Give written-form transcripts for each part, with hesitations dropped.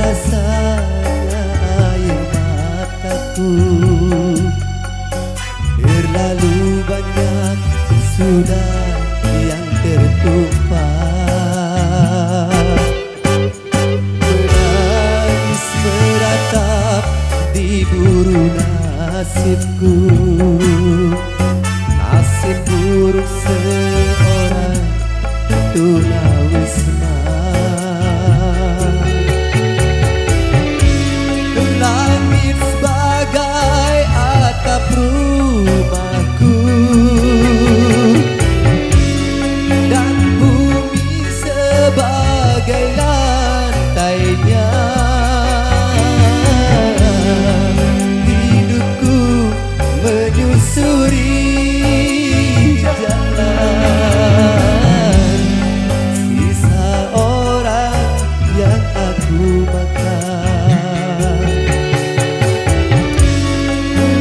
rasanya air mataku. Terlalu banyak sudah yang tertumpah. Menangis meratap di buru nasibku. Nasib buruk seorang tunawisma. Langit sebagai atap rumahku dan bumi sebagai lantainya. Hidupku menyusuri jalan sisa orang yang aku makan.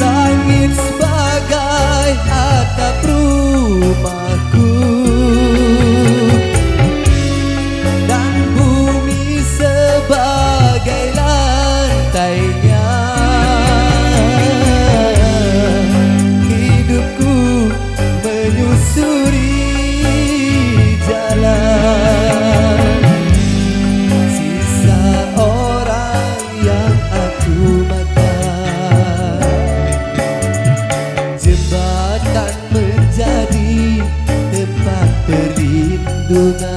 Langit sebagai atap rumahku dan bumi sebagai lantainya. Hidupku menyusuri jalan sisa orang yang aku makan. Jembatan menjadi tempat perlindungan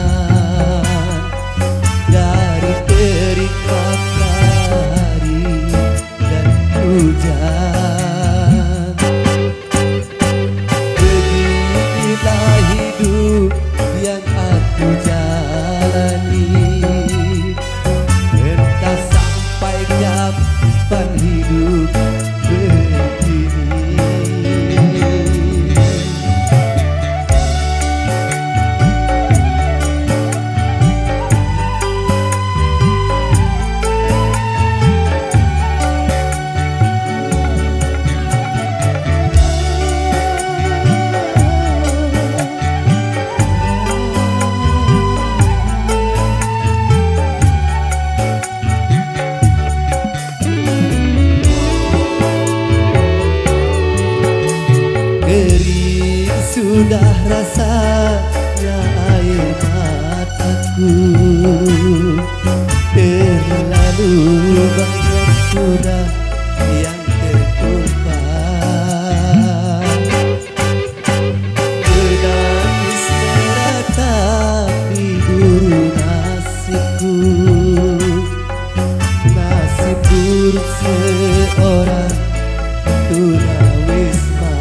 dari terik matahari dan hujan. Beginilah hidup yang aku jalani. Entah sampai kapan hidup begini. Kering sudah rasanya air mataku. Terlalu banyak sudah yang tertumpah. Menangis meratap di buru nasibku. Nasib buruk seorang tunawisma.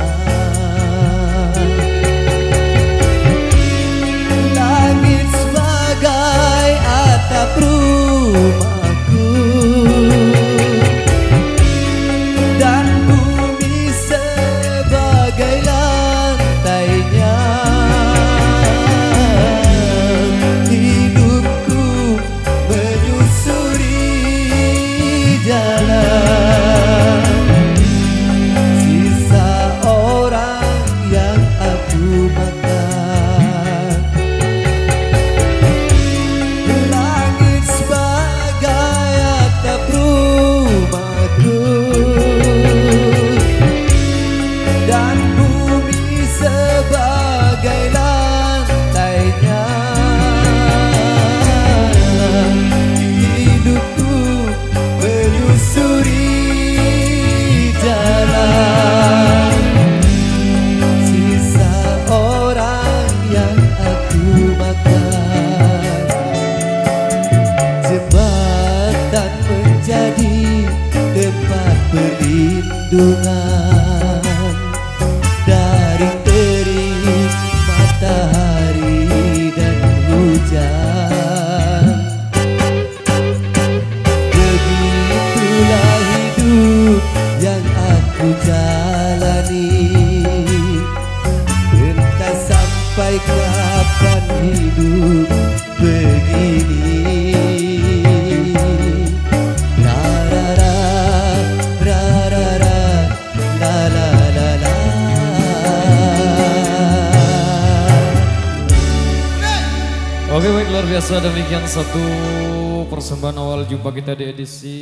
Langit sebagai atap rumahku dan bumi sebagai lantainya. Hidupku menyusuri jalan sisa orang yang aku makan. Langit sebagai atap rumahku dan bumi sebagai lantainya. Hidupku menyusuri jalan sisa orang yang aku makan. Jembatan menjadi tempat perlindungan dari terik matahari dan hujan. Begitulah hidup yang aku jalani. Entah sampai kapan hidup begini. La la la, la la la, la la la la. Oke baik, luar biasa, demikian satu persembahan awal jumpa kita di edisi